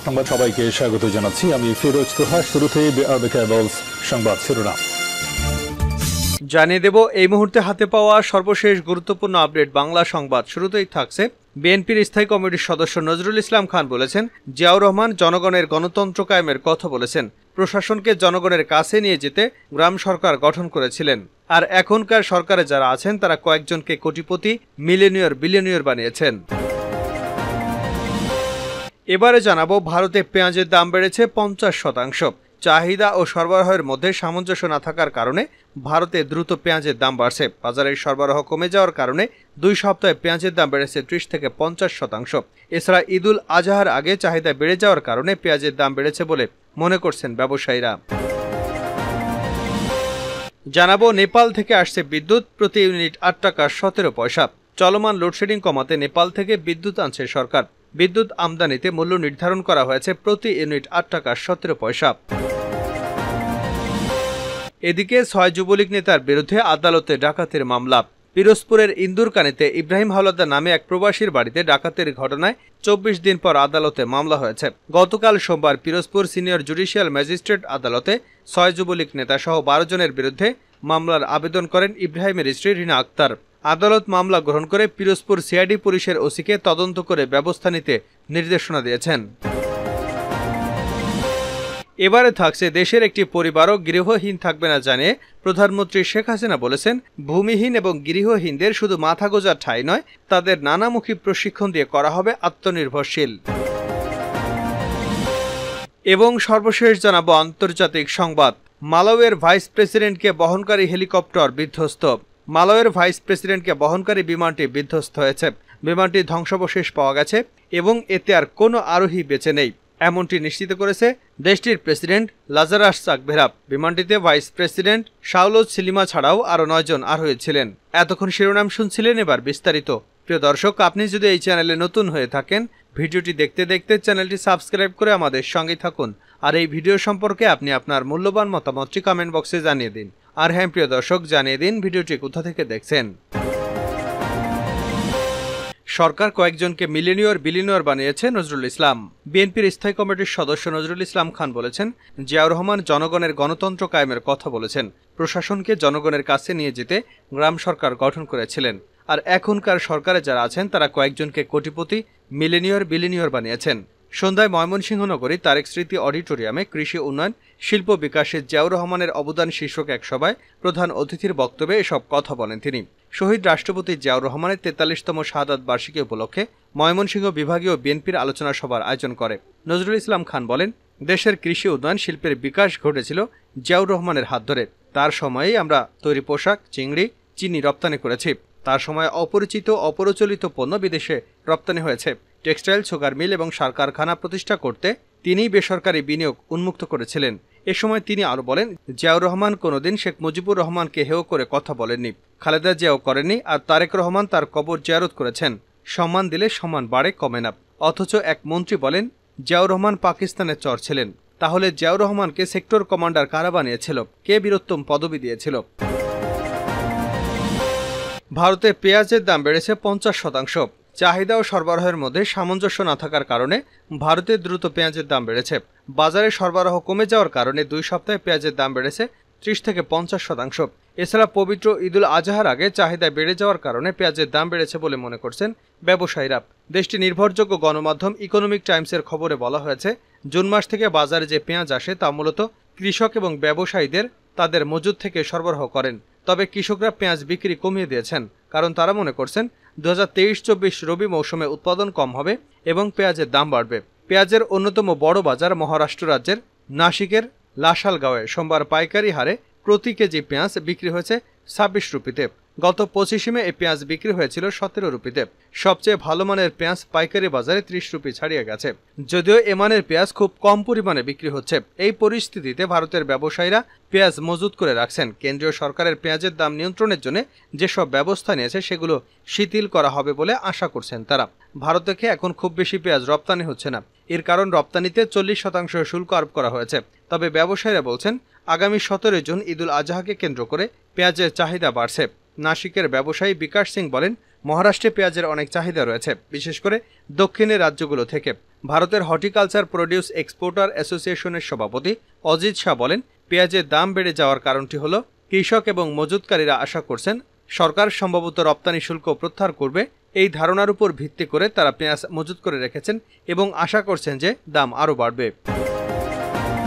সংবাদ সবাইকে স্বাগত জানাচ্ছি। আমি ফিরোজ তোহা। শুরুতেই সংবাদ শিরোনাম জানিয়ে দেব এই মুহূর্তে হাতে পাওয়া সর্বশেষ গুরুত্বপূর্ণ আপডেট বাংলা সংবাদ। শুরুতেই থাকছে বিএনপির স্থায়ী কমিটির সদস্য নজরুল ইসলাম খান বলেছেন, জিয়াউর রহমান জনগণের গণতন্ত্র কায়েমের কথা বলেছেন। প্রশাসনকে জনগণের কাছে নিয়ে যেতে গ্রাম সরকার গঠন করেছিলেন। আর এখনকার সরকারে যারা আছেন তারা কয়েকজনকে কোটিপতি, মিলেনিয়র, বিলিয়নিয়র বানিয়েছেন। এবারে জানাবো, ভারতে পেঁয়াজের দাম বেড়েছে 50%। চাহিদা ও সরবরাহের মধ্যে সামঞ্জস্য না থাকার কারণে ভারতে দ্রুত পেঁয়াজের দাম বাড়ছে। বাজারের সরবরাহ কমে যাওয়ার কারণে 2 সপ্তাহে পেঁয়াজের দাম বেড়েছে 30 থেকে 50%। এছাড়া ঈদুল আজহার আগে চাহিদা বেড়ে যাওয়ার কারণে পেঁয়াজের দাম বেড়েছে বলে মনে করছেন ব্যবসায়ীরা। জানাবো, নেপাল থেকে আসছে বিদ্যুৎ, প্রতি ইউনিট 8 টাকা 17 পয়সা। চলমান লোডশেডিং কমাতে নেপাল থেকে বিদ্যুৎ আনছে সরকার। বিদ্যুৎ আমদানিতে মূল্য নির্ধারণ করা হয়েছে প্রতি ইউনিট 8 টাকা 17 পয়সা। এদিকে 6 যুবলীগ নেতার বিরুদ্ধে আদালতে ডাকাতির মামলা। পিরোজপুরের ইন্দুরকানীতে ইব্রাহিম হাওলাদার নামে এক প্রবাসীর বাড়িতে ডাকাতির ঘটনায় 24 দিন পর আদালতে মামলা হয়েছে। গতকাল সোমবার পিরোজপুর সিনিয়র জুডিশিয়াল ম্যাজিস্ট্রেট আদালতে 6 যুবলীগ নেতা সহ 12 জনের বিরুদ্ধে মামলার আবেদন করেন ইব্রাহিমের স্ত্রী রিনা আক্তার। আদালত মামলা গ্রহণ করে পিরোজপুর সিআইডি পুলিশের ওসিকে তদন্ত করে ব্যবস্থা নিতে নির্দেশনা দিয়েছেন। এবারে থাকছে, দেশের একটি পরিবারও গৃহহীন থাকবে না জানিয়ে প্রধানমন্ত্রী শেখ হাসিনা বলেছেন, ভূমিহীন এবং গৃহহীনদের শুধু মাথা গোঁজার ঠাঁই নয়, তাদের নানামুখী প্রশিক্ষণ দিয়ে করা হবে আত্মনির্ভরশীল। এবং সর্বশেষ জানাবো আন্তর্জাতিক সংবাদ। মালাউইয়ের ভাইস প্রেসিডেন্টকে বহনকারী হেলিকপ্টার বিধ্বস্ত। মালাউইয়ের ভাইস প্রেসিডেন্টকে বহনকারী বিমানটি বিধ্বস্ত হয়েছে। বিমানটির ধ্বংসাবশেষ পাওয়া গেছে এবং এতে আর কোনো আরোহী বেঁচে নেই, এমনটি নিশ্চিত করেছে দেশটির প্রেসিডেন্ট লাজারাস চাকভেরা। বিমানটিতে ভাইস প্রেসিডেন্ট শাওলজ সিলিমা ছাড়াও আরও 9 জন আরোহী ছিলেন। এতক্ষণ শিরোনাম শুনছিলেন, এবার বিস্তারিত। প্রিয় দর্শক, আপনি যদি এই চ্যানেলে নতুন হয়ে থাকেন, ভিডিওটি দেখতে দেখতে চ্যানেলটি সাবস্ক্রাইব করে আমাদের সঙ্গে থাকুন। আর এই ভিডিও সম্পর্কে আপনি আপনার মূল্যবান মতামতটি কমেন্ট বক্সে জানিয়ে দিন। আর হ্যাঁ প্রিয় দর্শক, জানিয়ে দিন ভিডিওটি কোথা থেকে দেখছেন। সরকার কয়েকজনকে মিলেনিয়র, বিলিয়নিয়র বানিয়েছে নজরুল ইসলাম। বিএনপির স্থায়ী কমিটির সদস্য নজরুল ইসলাম খান বলেছেন, জিয়াউর রহমান জনগণের গণতন্ত্র কায়েমের কথা বলেছেন। প্রশাসনকে জনগণের কাছে নিয়ে যেতে গ্রাম সরকার গঠন করেছিলেন। আর এখনকার সরকারে যারা আছেন তারা কয়েকজনকে কোটিপতি, মিলেনিয়র, বিলিয়নিয়র বানিয়েছেন। সন্ধ্যায় ময়মনসিংহ নগরী তারেক স্মৃতি অডিটোরিয়ামে কৃষি উন্নয়ন, শিল্প বিকাশে জিয়াউর রহমানের অবদান শীর্ষক এক সভায় প্রধান অতিথির বক্তব্যে এসব কথা বলেন তিনি। শহীদ রাষ্ট্রপতি জিয়াউর রহমানের 43তম শাহাদাত বার্ষিকী উপলক্ষে ময়মনসিংহ বিভাগীয় বিএনপির আলোচনা সভার আয়োজন করে। নজরুল ইসলাম খান বলেন, দেশের কৃষি উন্নয়ন, শিল্পের বিকাশ ঘটেছিল জিয়াউর রহমানের হাত ধরে। তার সময়েই আমরা তৈরি পোশাক, চিংড়ি, চিনি রপ্তানি করেছি। তার সময় অপরিচিত, অপ্রচলিত পণ্য বিদেশে রপ্তানি হয়েছে। টেক্সটাইল, সুগার মিল এবং সার কারখানা প্রতিষ্ঠা করতে তিনিই বেসরকারি বিনিয়োগ উন্মুক্ত করেছিলেন। এ সময় তিনি আরও বলেন, জিয়াউর রহমান কোনোদিন শেখ মুজিবুর রহমানকে হেয় করে কথা বলেননি, খালেদা জিয়াও করেননি, আর তারেক রহমান তার কবর জিয়ারত করেছেন। সম্মান দিলে সম্মান বাড়ে, কমে না। অথচ এক মন্ত্রী বলেন, জিয়াউর রহমান পাকিস্তানের চর ছিলেন। তাহলে জিয়াউর রহমানকে সেক্টর কমান্ডার কারা বানিয়েছিল? কে বীরোত্তম পদবি দিয়েছিল? ভারতে পেঁয়াজের দাম বেড়েছে 50%। চাহিদা ও সরবরাহের মধ্যে সামঞ্জস্য না থাকার কারণে ভারতে দ্রুত পেঁয়াজের দাম বেড়েছে। বাজারে সরবরাহ কমে যাওয়ার কারণে 2 সপ্তাহে পেঁয়াজের দাম বেড়েছে 30 থেকে 50%। এছাড়া পবিত্র ঈদুল আজহার আগে চাহিদা বেড়ে যাওয়ার কারণে পেঁয়াজের দাম বেড়েছে বলে মনে করছেন ব্যবসায়ীরা। দেশটির নির্ভরযোগ্য গণমাধ্যম ইকোনমিক টাইমসের খবরে বলা হয়েছে, জুন মাস থেকে বাজারে যে পেঁয়াজ আসে তা মূলত কৃষক এবং ব্যবসায়ীদের তাদের মজুদ থেকে সরবরাহ করেন। তবে কৃষকরা পেঁয়াজ বিক্রি কমিয়ে দিয়েছেন, কারণ তারা মনে করছেন 2023-24 রবি মৌসুমে উৎপাদন কম হবে এবং পেঁয়াজের দাম বাড়বে। পেঁয়াজের অন্যতম বড় বাজার মহারাষ্ট্র রাজ্যের নাসিকের লাসালগাঁওয়ে সোমবার পাইকারি হারে প্রতি কেজি পেঁয়াজ বিক্রি হয়েছে 26 রুপিতে। গত 25 মে এই পেঁয়াজ বিক্রি হয়েছিল 17 রুপিতে। সবচেয়ে ভালো মানের পেঁয়াজ পাইকারি বাজারে 30 রুপি ছাড়িয়ে গেছে। যদিও এ মানের পেঁয়াজ খুব কম পরিমাণে বিক্রি হচ্ছে। এই পরিস্থিতিতে ভারতের ব্যবসায়ীরা পেঁয়াজ মজুত করে রাখছেন। কেন্দ্রীয় সরকারের পেঁয়াজের দাম নিয়ন্ত্রণের জন্য যেসব ব্যবস্থা নিয়েছে সেগুলো শিথিল করা হবে বলে আশা করছেন তারা। ভারত থেকে এখন খুব বেশি পেঁয়াজ রপ্তানি হচ্ছে না। এর কারণ রপ্তানিতে 40% শুল্ক আরোপ করা হয়েছে। তবে ব্যবসায়ীরা বলছেন, আগামী 17 জুন ঈদুল আজহাকে কেন্দ্র করে পেঁয়াজের চাহিদা বাড়ছে। নাসিকের ব্যবসায়ী বিকাশ সিং বলেন, মহারাষ্ট্রে পেঁয়াজের অনেক চাহিদা রয়েছে, বিশেষ করে দক্ষিণের রাজ্যগুলো থেকে। ভারতের হর্টিকালচার প্রোডিউস এক্সপোর্টার অ্যাসোসিয়েশনের সভাপতি অজিত শাহ বলেন, পেঁয়াজের দাম বেড়ে যাওয়ার কারণটি হল কৃষক এবং মজুতকারীরা আশা করছেন সরকার সম্ভবত রপ্তানি শুল্ক প্রত্যাহার করবে। এই ধারণার উপর ভিত্তি করে তারা পেঁয়াজ মজুত করে রেখেছেন এবং আশা করছেন যে দাম আরও বাড়বে।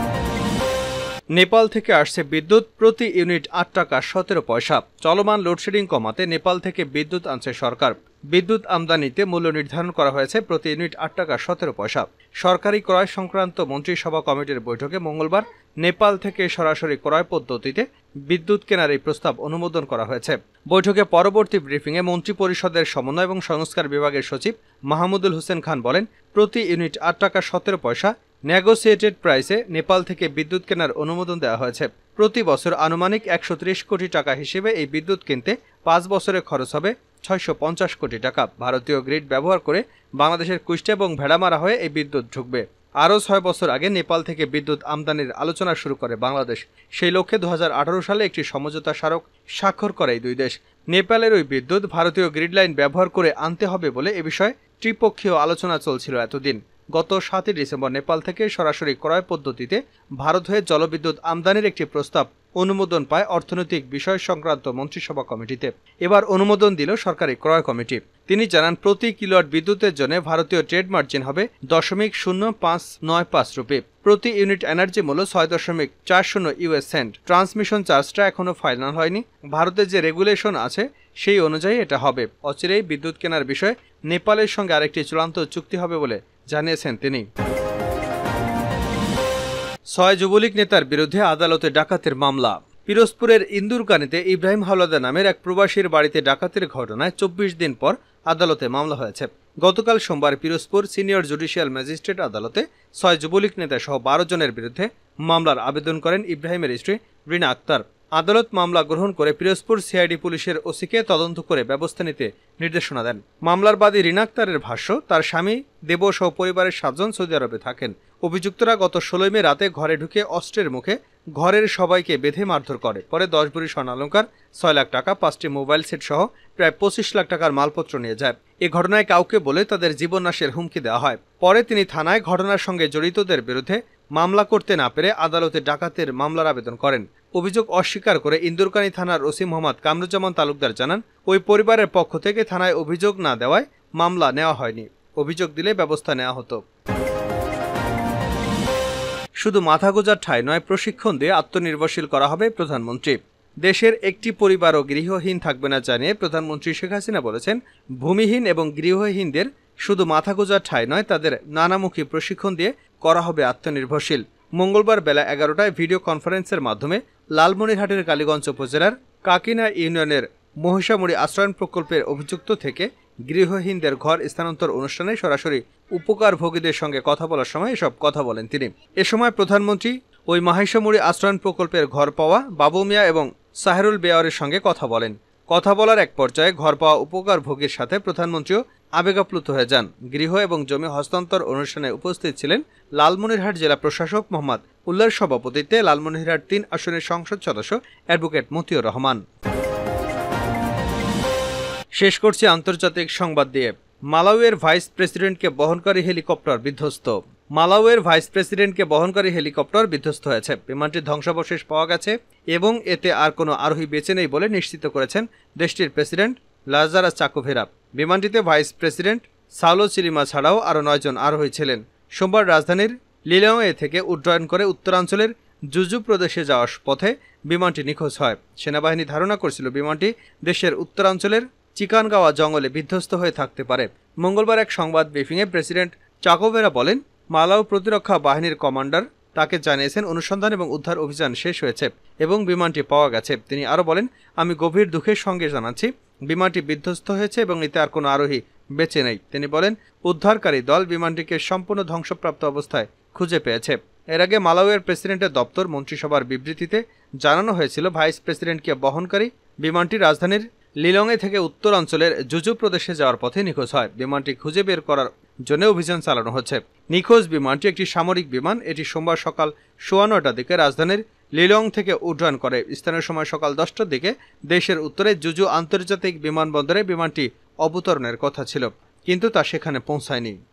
নেপাল থেকে আসছে বিদ্যুৎ, প্রতি ইউনিট ৮ টাকা ১৭ পয়সা। চলমান লোডশেডিং কমাতে নেপাল থেকে বিদ্যুৎ আনছে সরকার। বিদ্যুৎ আমদানিতে মূল্য নির্ধারণ করা হয়েছে প্রতি ইউনিট ৮ টাকা ১৭ পয়সা। সরকারি ক্রয় সংক্রান্ত মন্ত্রিসভা কমিটির বৈঠকে মঙ্গলবার নেপাল থেকে সরাসরি ক্রয় পদ্ধতিতে বিদ্যুৎ কেনার এই প্রস্তাব অনুমোদন করা হয়েছে। বৈঠকে পরবর্তী ব্রিফিংয়ে মন্ত্রিপরিষদের সমন্বয় এবং সংস্কার বিভাগের সচিব মাহমুদুল হোসেন খান বলেন, প্রতি ইউনিট ৮ টাকা ১৭ পয়সা নেগোসিয়েটেড প্রাইসে নেপাল থেকে বিদ্যুৎ কেনার অনুমোদন দেওয়া হয়েছে। প্রতি বছর আনুমানিক ১৩০ কোটি টাকা হিসেবে এই বিদ্যুৎ কিনতে ৫ বছরে খরচ হবে ৬৫০ কোটি টাকা। ভারতীয় গ্রিড ব্যবহার করে বাংলাদেশের কুষ্টিয়া এবং ভেড়ামারা হয়ে এই বিদ্যুৎ ঢুকবে। আরও ৬ বছর আগে নেপাল থেকে বিদ্যুৎ আমদানির আলোচনা শুরু করে বাংলাদেশ। সেই লক্ষ্যে ২০১৮ সালে একটি সমঝোতা স্মারক স্বাক্ষর করে এই দুই দেশ। নেপালের ওই বিদ্যুৎ ভারতীয় গ্রিড লাইন ব্যবহার করে আনতে হবে বলে এ বিষয়ে ত্রিপক্ষীয় আলোচনা চলছিল এতদিন। গত ৭ ডিসেম্বর নেপাল থেকে সরাসরি ক্রয় পদ্ধতিতে ভারত হয়ে জলবিদ্যুৎ আমদানির একটি প্রস্তাব অনুমোদন পায় অর্থনৈতিক বিষয় সংক্রান্ত মন্ত্রিসভা কমিটিতে। এবার অনুমোদন দিল সরকারি ক্রয় কমিটি। তিনি জানান, প্রতি কিলোওয়াট বিদ্যুতের জন্য ভারতীয় ট্রেড মার্জিন হবে ০.0595 রুপি। প্রতি ইউনিট এনার্জি মূল্য ৬.৪০ ইউএস সেন্ট। ট্রান্সমিশন চার্জটা এখনো ফাইনাল হয়নি। ভারতের যে রেগুলেশন আছে সেই অনুযায়ী এটা হবে। অচিরেই বিদ্যুৎ কেনার বিষয়ে নেপালের সঙ্গে আরেকটি চূড়ান্ত চুক্তি হবে বলে জানিয়েছেন তিনি। ৬ যুবলীগ নেতার বিরুদ্ধে আদালতে ডাকাতির মামলা। পিরোজপুরের ইন্দুরকানীতে ইব্রাহিম হাওলাদার নামের এক প্রবাসীর বাড়িতে ডাকাতির ঘটনায় ২৪ দিন পর আদালতে মামলা হয়েছে। গতকাল সোমবার পিরোজপুর সিনিয়র জুডিশিয়াল ম্যাজিস্ট্রেট আদালতে ৬ যুবলীগ নেতা সহ ১২ জনের বিরুদ্ধে মামলার আবেদন করেন ইব্রাহিমের স্ত্রী রিনা আক্তার। আদালত মামলা গ্রহণ করে পিরোজপুর সিআইডি পুলিশের ওসিকে তদন্ত করে ব্যবস্থা নিতে নির্দেশনা দেন। মামলার বাদী রিনা আক্তারের ভাষ্য, তার স্বামী দেব সহ পরিবারের ৭ জন সৌদি আরবে থাকেন। অভিযুক্তরা গত ১৬ মে রাতে ঘরে ঢুকে অস্ত্রের মুখে ঘরের সবাইকে বেঁধে মারধর করে। পরে ১০ ভরি স্বর্ণালঙ্কার, ৬ লাখ টাকা, ৫টি মোবাইল সেট সহ প্রায় ২৫ লাখ টাকার মালপত্র নিয়ে যায়। এ ঘটনায় কাউকে বলে তাদের জীবননাশের হুমকি দেওয়া হয়। পরে তিনি থানায় ঘটনার সঙ্গে জড়িতদের বিরুদ্ধে মামলা করতে না পেরে আদালতে ডাকাতের মামলার আবেদন করেন। অভিযোগ অস্বীকার করে ইন্দুরকানী থানার ওসি মোহাম্মদ কামরুজ্জামান তালুকদার জানান, ওই পরিবারের পক্ষ থেকে থানায় অভিযোগ না দেওয়ায় মামলা নেওয়া হয়নি। অভিযোগ দিলে ব্যবস্থা নেওয়া হতো। শুধু মাথা গোঁজার ঠাঁই নয়, প্রশিক্ষণ দিয়ে আত্মনির্ভরশীল করা হবে প্রধানমন্ত্রী। দেশের একটি পরিবারও গৃহহীন থাকবে না জানিয়ে প্রধানমন্ত্রী শেখ হাসিনা বলেছেন, ভূমিহীন এবং গৃহহীনদের শুধু মাথা গোঁজার ঠাঁই নয়, তাদের নানামুখী প্রশিক্ষণ দিয়ে করা হবে আত্মনির্ভরশীল। মঙ্গলবার বেলা ১১টায় ভিডিও কনফারেন্সের মাধ্যমে লালমনিরহাটের কালীগঞ্জ উপজেলার কাকিনা ইউনিয়নের মহিষামুড়ি আশ্রয়ণ প্রকল্পের অভিযুক্ত থেকে গৃহহীনদের ঘর স্থানান্তর অনুষ্ঠানে সরাসরি উপকারভোগীদের সঙ্গে কথা বলার সময় এসব কথা বলেন তিনি। এ সময় প্রধানমন্ত্রী ওই মহিষামুড়ি আশ্রয়ণ প্রকল্পের ঘর পাওয়া বাবু মিয়া এবং সাহেরুল বেয়ারের সঙ্গে কথা বলেন। কথা বলার এক পর্যায়ে ঘর পাওয়া উপকারভোগীর সাথে প্রধানমন্ত্রীও আবেগাপ্লুত হয়ে যান। গৃহ এবং জমি হস্তান্তর অনুষ্ঠানে উপস্থিত ছিলেন লালমনিরহাট জেলা প্রশাসক মোহাম্মদ উল্লার সভাপতিত্বে লালমনিরহাট ৩ আসনের সংসদ সদস্য অ্যাডভোকেট মতিউর রহমান। শেষ করছি আন্তর্জাতিক সংবাদ দিয়ে। মালাউইয়ের ভাইস প্রেসিডেন্টকে বহনকারী হেলিকপ্টার বিধ্বস্ত। মালাউইয়ের ভাইস প্রেসিডেন্টকে বহনকারী হেলিকপ্টার বিধ্বস্ত হয়েছে। বিমানটির ধ্বংসাবশেষ পাওয়া গেছে এবং এতে আর কোনো আরোহী বেঁচে নেই বলে নিশ্চিত করেছেন দেশটির প্রেসিডেন্ট লাজারাস চাকোভেরা। বিমানটিতে ভাইস প্রেসিডেন্ট সাউলো চিলিমা ছাড়াও আরও ৯ জন আরোহী ছিলেন। সোমবার রাজধানীর লিলংয়ে থেকে উড্ডয়ন করে উত্তরাঞ্চলের জুজু প্রদেশে যাওয়ার পথে বিমানটি নিখোঁজ হয়। সেনাবাহিনী ধারণা করছিল বিমানটি দেশের উত্তরাঞ্চলের চিকানগাওয়া জঙ্গলে বিধ্বস্ত হয়ে থাকতে পারে। মঙ্গলবার এক সংবাদ ব্রিফিংয়ে প্রেসিডেন্ট চাকোভেরা বলেন, মালাউ প্রতিরক্ষা বাহিনীর কমান্ডার তাকে জানিয়েছেন অনুসন্ধান এবং উদ্ধার অভিযান শেষ হয়েছে এবং বিমানটি পাওয়া গেছে। তিনি আরও বলেন, আমি গভীর দুঃখের সঙ্গে জানাচ্ছি বিমানটি বিধ্বস্ত হয়েছে এবং এতে আর কোনো আরোহী বেঁচে নেই। তিনি বলেন, উদ্ধারকারী দল বিমানটিকে সম্পূর্ণ ধ্বংসপ্রাপ্ত অবস্থায় খুঁজে পেয়েছে। এর আগে মালাউইয়ের প্রেসিডেন্টের দপ্তর মন্ত্রিসভার বিবৃতিতে জানানো হয়েছিল, ভাইস প্রেসিডেন্টকে বহনকারী বিমানটি রাজধানীর লিলংয়ে থেকে উত্তরাঞ্চলের জুজু প্রদেশে যাওয়ার পথে নিখোঁজ হয়। বিমানটি খুঁজে বের করার জন্য অভিযান চালানো হচ্ছে। নিখোঁজ বিমানটি একটি সামরিক বিমান। এটি সোমবার সকাল ৯:১৯টার দিকে রাজধানীর লিলং থেকে উড্ডয়ন করে। স্থানীয় সময় সকাল ১০টার দিকে দেশের উত্তরে জুজু আন্তর্জাতিক বিমানবন্দরে বিমানটি অবতরণের কথা ছিল, কিন্তু তা সেখানে পৌঁছায়নি।